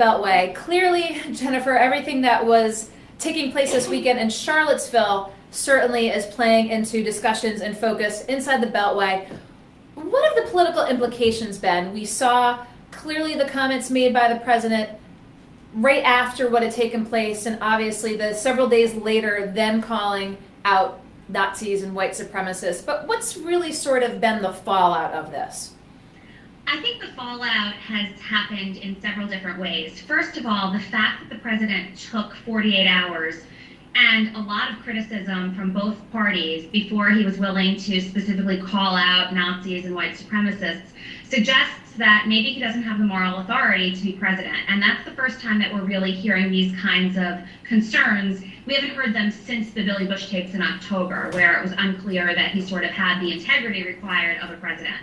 Beltway. Clearly, Jennifer, everything that was taking place this weekend in Charlottesville certainly is playing into discussions and focus inside the Beltway. What have the political implications been? We saw clearly the comments made by the president right after what had taken place, and obviously the several days later, them calling out Nazis and white supremacists. But what's really sort of been the fallout of this? I think the fallout has happened in several different ways. First of all, the fact that the president took 48 hours and a lot of criticism from both parties before he was willing to specifically call out Nazis and white supremacists suggests that maybe he doesn't have the moral authority to be president. And that's the first time that we're really hearing these kinds of concerns. We haven't heard them since the Billy Bush tapes in October, where it was unclear that he sort of had the integrity required of a president.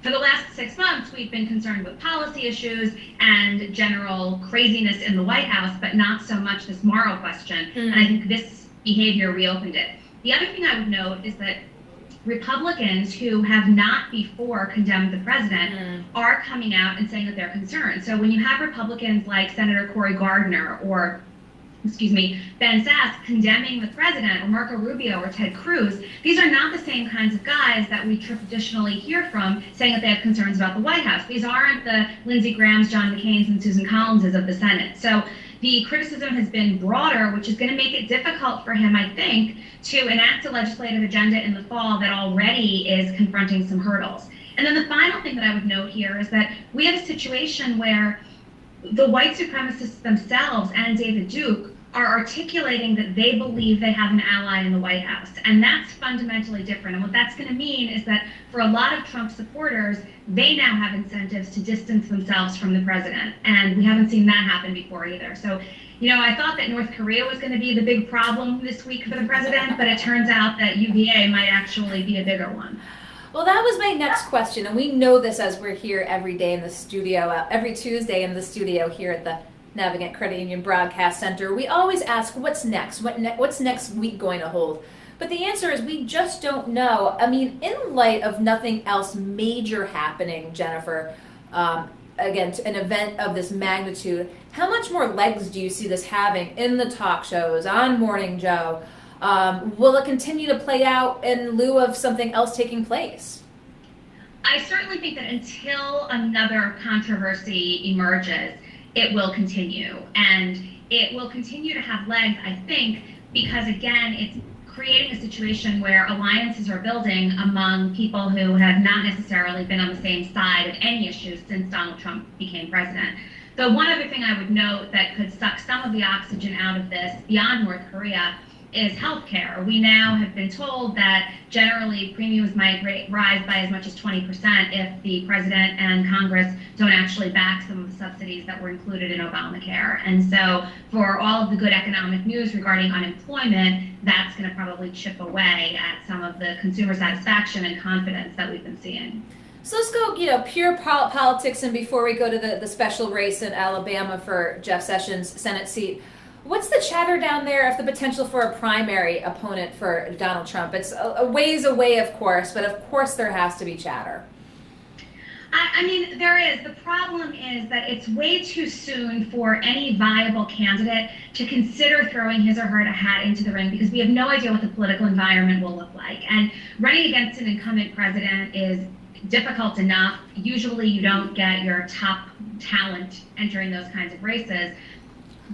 For the last 6 months, we've been concerned with policy issues and general craziness in the White House, but not so much this moral question. And I think this behavior reopened it. The other thing I would note is that Republicans who have not before condemned the president are coming out and saying that they're concerned. So when you have Republicans like Senator Cory Gardner or Ben Sasse condemning the president, or Marco Rubio or Ted Cruz, these are not the same kinds of guys that we traditionally hear from saying that they have concerns about the White House. These aren't the Lindsey Grahams, John McCain's, and Susan Collinses of the Senate. So the criticism has been broader, which is going to make it difficult for him, I think, to enact a legislative agenda in the fall that already is confronting some hurdles. And then the final thing that I would note here is that we have a situation where the white supremacists themselves and David Duke are articulating that they believe they have an ally in the White House. And that's fundamentally different. And what that's going to mean is that for a lot of Trump supporters, they now have incentives to distance themselves from the president. And we haven't seen that happen before either. So, I thought that North Korea was going to be the big problem this week for the president, but it turns out that UVA might actually be a bigger one. Well, that was my next question, and we know this as we're here every day in the studio, every Tuesday in the studio here at the Navigant Credit Union Broadcast Center. We always ask, what's next? What's next week going to hold? But the answer is we just don't know. I mean, in light of nothing else major happening, Jennifer, again, to an event of this magnitude, how much more legs do you see this having in the talk shows, on Morning Joe? Will it continue to play out in lieu of something else taking place? I certainly think that until another controversy emerges, it will continue. And it will continue to have legs, I think, because, again, it's creating a situation where alliances are building among people who have not necessarily been on the same side of any issues since Donald Trump became president. The one other thing I would note that could suck some of the oxygen out of this beyond North Korea is healthcare. We now have been told that generally premiums might rise by as much as 20% if the president and Congress don't actually back some of the subsidies that were included in Obamacare. And so for all of the good economic news regarding unemployment, that's going to probably chip away at some of the consumer satisfaction and confidence that we've been seeing. So let's go, pure politics, and before we go to the special race in Alabama for Jeff Sessions' Senate seat, what's the chatter down there of the potential for a primary opponent for Donald Trump? It's a ways away, of course, but of course there has to be chatter. I mean, there is. The problem is that it's way too soon for any viable candidate to consider throwing his or her hat into the ring, because we have no idea what the political environment will look like. And running against an incumbent president is difficult enough. Usually you don't get your top talent entering those kinds of races.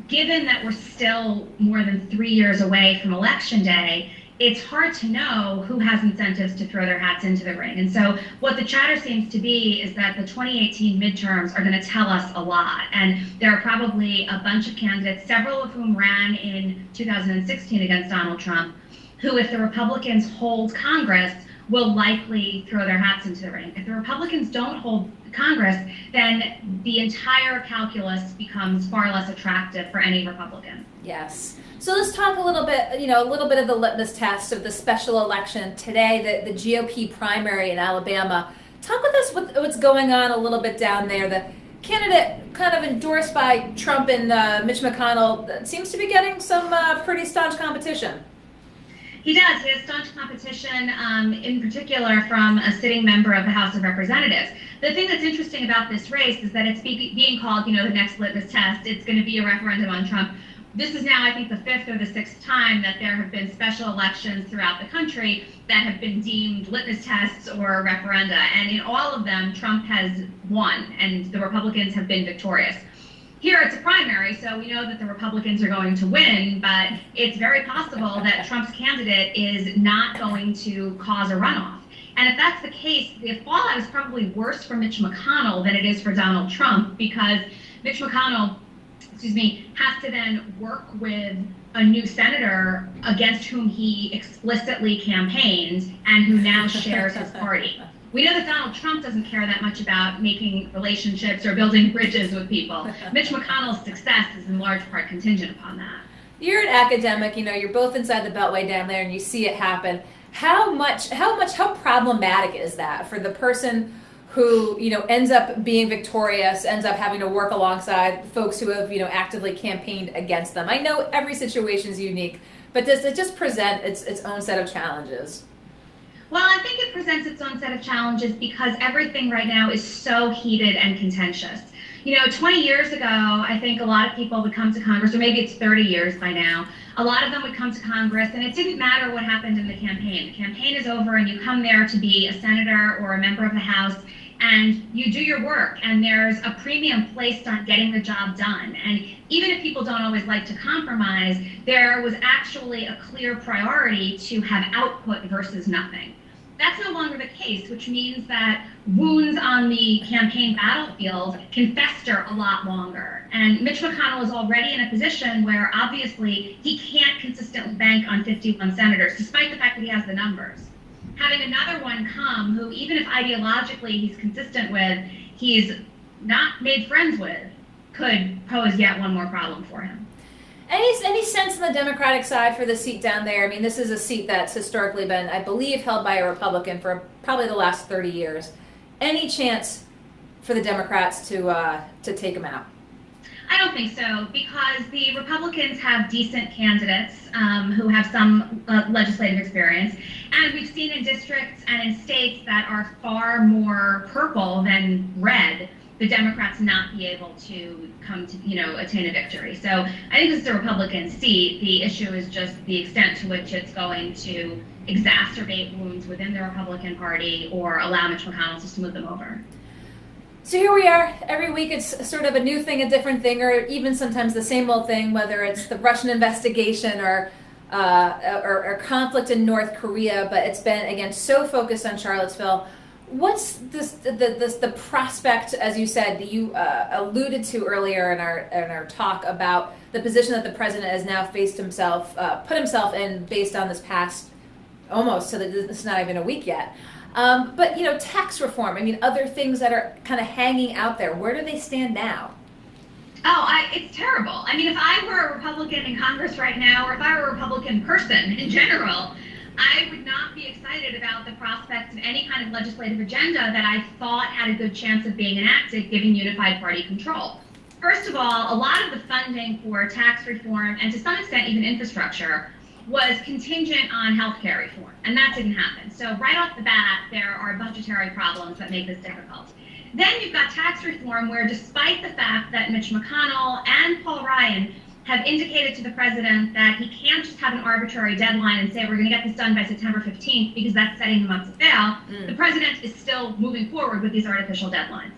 Given that we're still more than 3 years away from Election Day, it's hard to know who has incentives to throw their hats into the ring. And so what the chatter seems to be is that the 2018 midterms are going to tell us a lot. And there are probably a bunch of candidates, several of whom ran in 2016 against Donald Trump, who, if the Republicans hold Congress, will likely throw their hats into the ring. If the Republicans don't hold Congress, then the entire calculus becomes far less attractive for any Republican. Yes. So let's talk a little bit, a little bit of the litmus test of the special election today, the GOP primary in Alabama. Talk with us what's going on a little bit down there. The candidate kind of endorsed by Trump and Mitch McConnell seems to be getting some pretty staunch competition. He does. He has staunch competition, in particular from a sitting member of the House of Representatives. The thing that's interesting about this race is that it's being called, the next litmus test. It's going to be a referendum on Trump. This is now, I think, the fifth or the sixth time that there have been special elections throughout the country that have been deemed litmus tests or referenda. And in all of them, Trump has won, and the Republicans have been victorious. Here it's a primary, so we know that the Republicans are going to win, but it's very possible that Trump's candidate is not going to cause a runoff. And if that's the case, the fallout is probably worse for Mitch McConnell than it is for Donald Trump, because Mitch McConnell, has to then work with a new senator against whom he explicitly campaigned and who now shares his party. We know that Donald Trump doesn't care that much about making relationships or building bridges with people. Mitch McConnell's success is in large part contingent upon that. You're an academic, you're both inside the Beltway down there and you see it happen. How problematic is that for the person who, ends up being victorious, ends up having to work alongside folks who have, actively campaigned against them? I know every situation is unique, but does it just present its own set of challenges? Well, I think it presents its own set of challenges because everything right now is so heated and contentious. 20 years ago, I think a lot of people would come to Congress, or maybe it's 30 years by now, a lot of them would come to Congress, and it didn't matter what happened in the campaign. The campaign is over, and you come there to be a senator or a member of the House, and you do your work, and there's a premium placed on getting the job done. And even if people don't always like to compromise, there was actually a clear priority to have output versus nothing. That's no longer the case, which means that wounds on the campaign battlefield can fester a lot longer. And Mitch McConnell is already in a position where obviously he can't consistently bank on 51 senators, despite the fact that he has the numbers. Having another one come who, even if ideologically he's consistent with, he's not made friends with, could pose yet one more problem for him. Any sense on the Democratic side for the seat down there? I mean, this is a seat that's historically been, I believe, held by a Republican for probably the last 30 years. Any chance for the Democrats to take him out? I don't think so, because the Republicans have decent candidates who have some legislative experience, and we've seen in districts and in states that are far more purple than red, the Democrats not be able to come to, attain a victory. So I think this is a Republican seat. The issue is just the extent to which it's going to exacerbate wounds within the Republican Party or allow Mitch McConnell to smooth them over. So here we are. Every week it's sort of a new thing, a different thing, or even sometimes the same old thing, whether it's the Russian investigation or conflict in North Korea. But it's been, again, so focused on Charlottesville. What's the prospect, as you said, you alluded to earlier in our talk about the position that the president has now put himself in based on this past almost, so that it's not even a week yet. But tax reform. I mean, other things that are kind of hanging out there. Where do they stand now? It's terrible. I mean, if I were a Republican in Congress right now, or if I were a Republican person in general, I would not be excited about the prospect of any kind of legislative agenda that I thought had a good chance of being enacted, given unified party control. First of all, a lot of the funding for tax reform, and to some extent even infrastructure, was contingent on healthcare reform, and that didn't happen. So right off the bat, there are budgetary problems that make this difficult. Then you've got tax reform, where despite the fact that Mitch McConnell and Paul Ryan have indicated to the president that he can't just have an arbitrary deadline and say we're going to get this done by September 15th because that's setting him up to fail, the president is still moving forward with these artificial deadlines.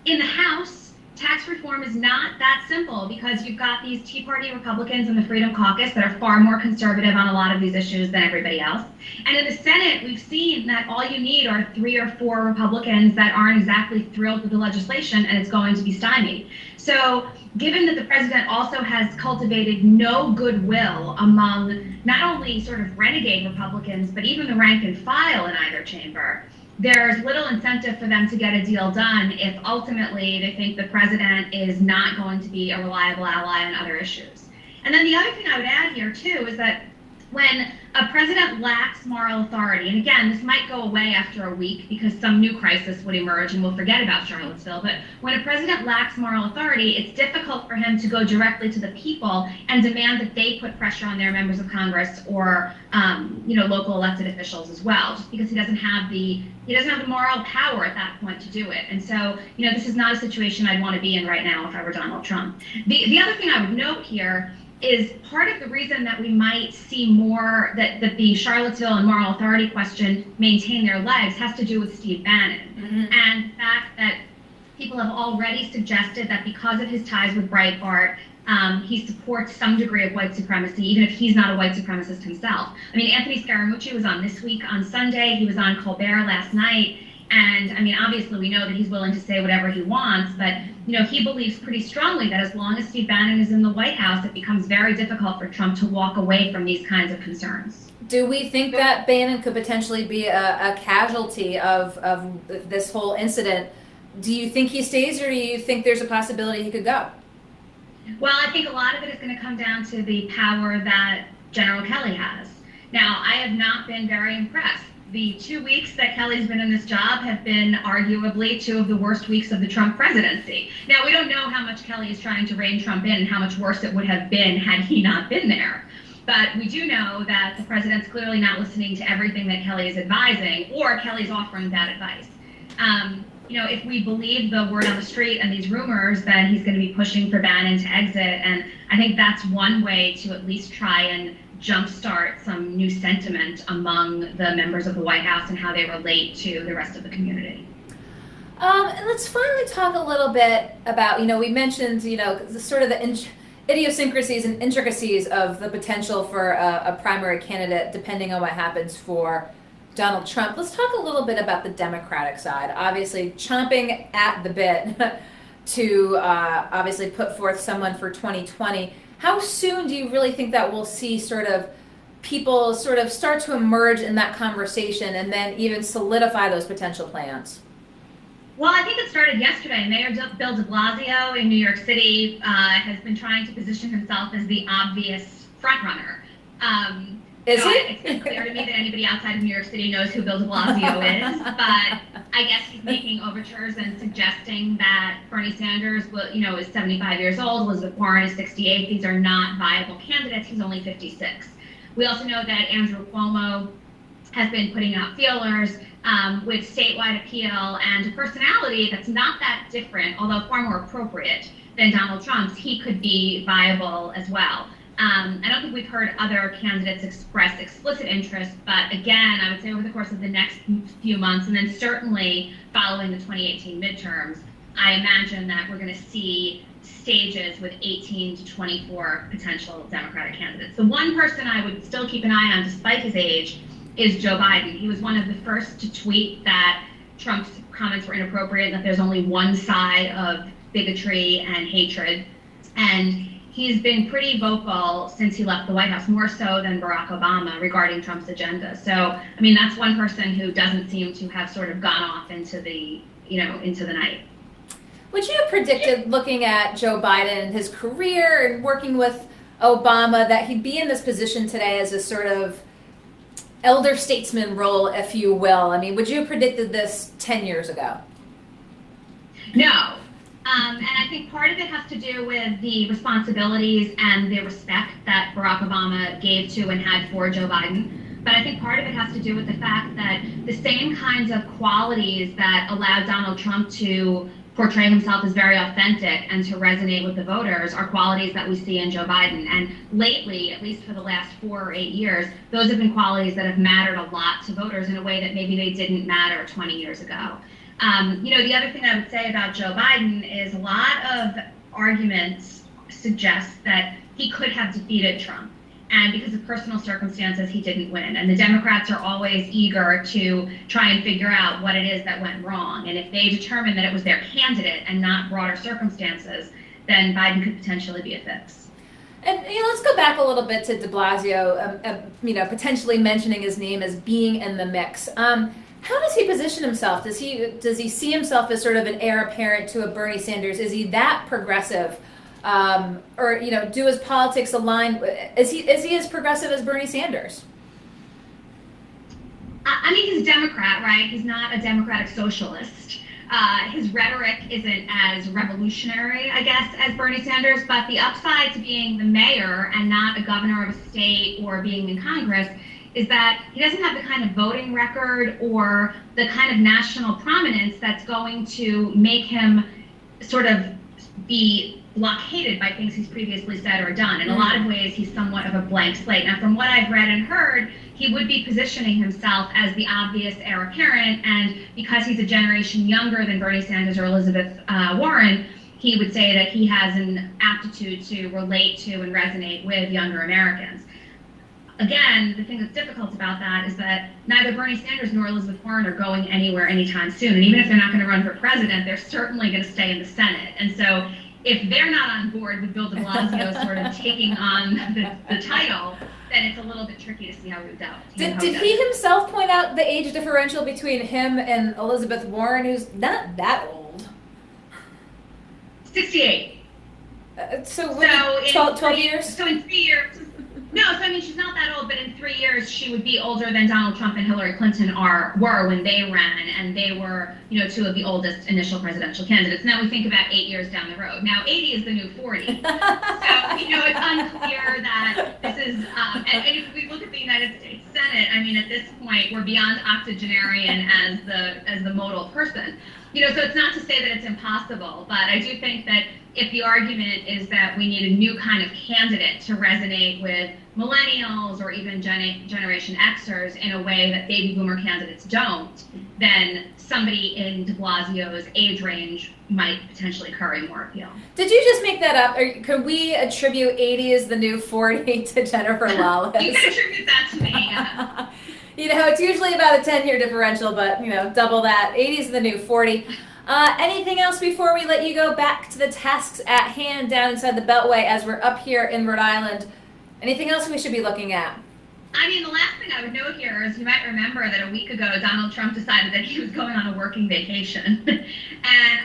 In the House, tax reform is not that simple because you've got these Tea Party Republicans in the Freedom Caucus that are far more conservative on a lot of these issues than everybody else. And in the Senate, we've seen that all you need are 3 or 4 Republicans that aren't exactly thrilled with the legislation, and it's going to be stymied. So given that the president also has cultivated no goodwill among not only sort of renegade Republicans, but even the rank and file in either chamber, there's little incentive for them to get a deal done if ultimately they think the president is not going to be a reliable ally on other issues. And then the other thing I would add here, too, is that When a president lacks moral authority, and again, this might go away after a week because some new crisis would emerge and we'll forget about Charlottesville, but when a president lacks moral authority, it's difficult for him to go directly to the people and demand that they put pressure on their members of Congress or local elected officials as well, just because he doesn't have the moral power at that point to do it. And so, this is not a situation I'd want to be in right now if I were Donald Trump. The other thing I would note here is part of the reason that we might see more that the Charlottesville and moral authority question maintain their legs has to do with Steve Bannon. Mm-hmm. And the fact that people have already suggested that because of his ties with Breitbart, he supports some degree of white supremacy, even if he's not a white supremacist himself. I mean, Anthony Scaramucci was on This Week on Sunday. He was on Colbert last night. And I mean, obviously, we know that he's willing to say whatever he wants, but he believes pretty strongly that as long as Steve Bannon is in the White House, it becomes very difficult for Trump to walk away from these kinds of concerns. Do we think that Bannon could potentially be a casualty of this whole incident? Do you think he stays, or do you think there's a possibility he could go? Well, I think a lot of it is going to come down to the power that General Kelly has. Now, I have not been very impressed. The 2 weeks that Kelly's been in this job have been arguably 2 of the worst weeks of the Trump presidency. Now, we don't know how much Kelly is trying to rein Trump in and how much worse it would have been had he not been there. But we do know that the president's clearly not listening to everything that Kelly is advising, or Kelly's offering bad advice. If we believe the word on the street and these rumors, then he's going to be pushing for Bannon to exit. And I think that's one way to at least try and jumpstart some new sentiment among the members of the White House and how they relate to the rest of the community. Let's finally talk a little bit about, we mentioned, sort of the idiosyncrasies and intricacies of the potential for a primary candidate depending on what happens for Donald Trump. Let's talk a little bit about the Democratic side. Obviously, chomping at the bit to obviously put forth someone for 2020. How soon do you really think that we'll see people start to emerge in that conversation and then even solidify those potential plans? Well, I think it started yesterday. Mayor Bill de Blasio in New York City has been trying to position himself as the obvious frontrunner. Is he? It's clear to me that anybody outside of New York City knows who Bill de Blasio is, but I guess he's making overtures and suggesting that Bernie Sanders is 75 years old, Elizabeth Warren is 68. These are not viable candidates. He's only 56. We also know that Andrew Cuomo has been putting out feelers with statewide appeal and a personality that's not that different, although far more appropriate than Donald Trump's. He could be viable as well. I don't think we've heard other candidates express explicit interest, but again, I would say over the course of the next few months, and then certainly following the 2018 midterms, I imagine that we're going to see stages with 18 to 24 potential Democratic candidates. The one person I would still keep an eye on, despite his age, is Joe Biden. He was one of the first to tweet that Trump's comments were inappropriate, that there's only one side of bigotry and hatred. And he's been pretty vocal since he left the White House, more so than Barack Obama, regarding Trump's agenda. So, I mean, that's one person who doesn't seem to have sort of gone off into the night. Would you have predicted, looking at Joe Biden and his career and working with Obama, that he'd be in this position today as a sort of elder statesman role, if you will? I mean, would you have predicted this 10 years ago? No. And I think part of it has to do with the responsibilities and the respect that Barack Obama gave to and had for Joe Biden. But I think part of it has to do with the fact that the same kinds of qualities that allowed Donald Trump to portray himself as very authentic and to resonate with the voters are qualities that we see in Joe Biden. And lately, at least for the last 4 or 8 years, those have been qualities that have mattered a lot to voters in a way that maybe they didn't matter 20 years ago. The other thing I would say about Joe Biden is a lot of arguments suggest that he could have defeated Trump. And because of personal circumstances, he didn't win. And the Democrats are always eager to try and figure out what it is that went wrong. And if they determine that it was their candidate and not broader circumstances, then Biden could potentially be a fix. And let's go back a little bit to de Blasio, potentially mentioning his name as being in the mix. How does he position himself? Does he see himself as sort of an heir apparent to a Bernie Sanders? Is he that progressive or do his politics align? Is he as progressive as Bernie Sanders? I mean, he's a Democrat, right? He's not a democratic socialist. His rhetoric isn't as revolutionary, I guess, as Bernie Sanders, but the upside to being the mayor and not a governor of a state or being in Congress is that he doesn't have the kind of voting record or the kind of national prominence that's going to make him sort of be blockaded by things he's previously said or done. In a lot of ways, he's somewhat of a blank slate. Now, from what I've read and heard, he would be positioning himself as the obvious heir apparent, and because he's a generation younger than Bernie Sanders or Elizabeth Warren, he would say that he has an aptitude to relate to and resonate with younger Americans. Again, the thing that's difficult about that is that neither Bernie Sanders nor Elizabeth Warren are going anywhere anytime soon, and even if they're not going to run for president, they're certainly going to stay in the Senate. And so if they're not on board with Bill de Blasio sort of taking on the title, then it's a little bit tricky to see how he would do. Did he himself point out the age differential between him and Elizabeth Warren, who's not that old? 68. So 12 years? So in 3 years. No, so I mean, she's not that old, but in 3 years, she would be older than Donald Trump and Hillary Clinton were when they ran, and they were, two of the oldest initial presidential candidates. Now we think about 8 years down the road. Now 80 is the new 40. So, it's unclear that this is, and if we look at the United States Senate, I mean, at this point, we're beyond octogenarian as the modal person. So it's not to say that it's impossible, but I do think that if the argument is that we need a new kind of candidate to resonate with millennials or even Generation Xers in a way that baby boomer candidates don't, then somebody in de Blasio's age range might potentially curry more appeal. Did you just make that up? Or could we attribute 80 as the new 40 to Jennifer Lawless? You can attribute that to me, yeah. It's usually about a 10-year differential, but, double that. 80 is the new 40. Anything else before we let you go back to the tasks at hand down inside the Beltway as we're up here in Rhode Island? Anything else we should be looking at? I mean, the last thing I would note here is you might remember that a week ago, Donald Trump decided that he was going on a working vacation. And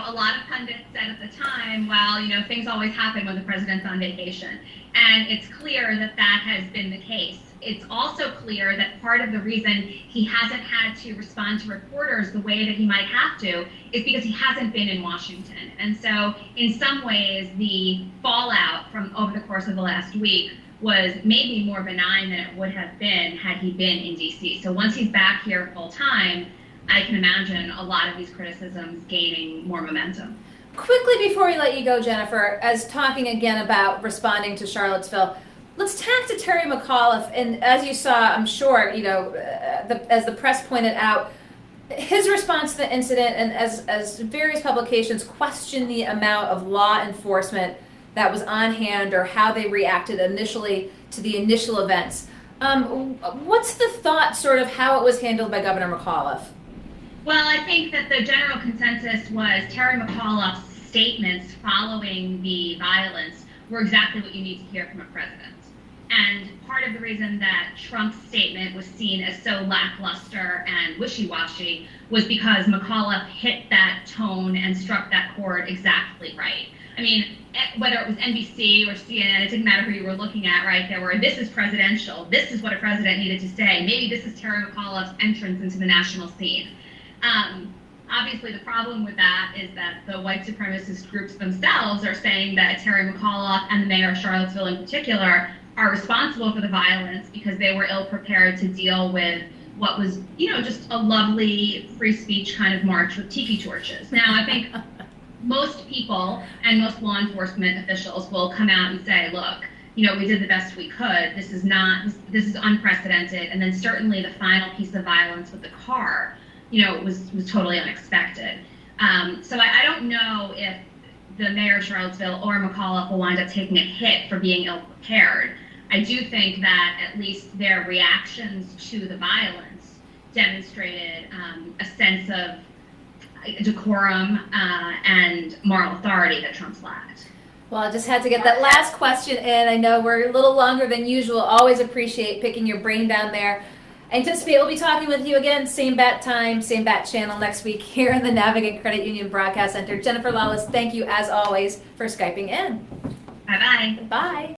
a lot of pundits said at the time, well, things always happen when the president's on vacation. And it's clear that that has been the case. It's also clear that part of the reason he hasn't had to respond to reporters the way that he might have to is because he hasn't been in Washington. And so in some ways, the fallout from over the course of the last week was maybe more benign than it would have been had he been in DC. So once he's back here full time, I can imagine a lot of these criticisms gaining more momentum. Quickly before we let you go, Jennifer, as talking again about responding to Charlottesville, let's tack to Terry McAuliffe. And as you saw, I'm sure, as the press pointed out, his response to the incident, and as various publications question the amount of law enforcement that was on hand or how they reacted initially to the initial events. What's the thought, sort of, how it was handled by Governor McAuliffe? Well, I think that the general consensus was Terry McAuliffe's statements following the violence were exactly what you need to hear from a president. And part of the reason that Trump's statement was seen as so lackluster and wishy-washy was because McAuliffe hit that tone and struck that chord exactly right. I mean, whether it was NBC or CNN, it didn't matter who you were looking at, right? There were, this is presidential, this is what a president needed to say, maybe this is Terry McAuliffe's entrance into the national scene. Obviously, the problem with that is that the white supremacist groups themselves are saying that Terry McAuliffe and the mayor of Charlottesville in particular are responsible for the violence because they were ill-prepared to deal with what was, just a lovely free speech kind of march with tiki torches. Now, I think most people and most law enforcement officials will come out and say, look, we did the best we could. This is unprecedented. And then certainly the final piece of violence with the car, was totally unexpected. So I don't know if the mayor of Charlottesville or McAuliffe will wind up taking a hit for being ill-prepared. I do think that at least their reactions to the violence demonstrated a sense of decorum and moral authority that Trump's lacked. Well, I just had to get that last question in. I know we're a little longer than usual. Always appreciate picking your brain down there. I anticipate we'll be talking with you again, same bat time, same bat channel next week here in the Navigant Credit Union Broadcast Center. Jennifer Lawless, thank you as always for Skyping in. Bye-bye. Bye.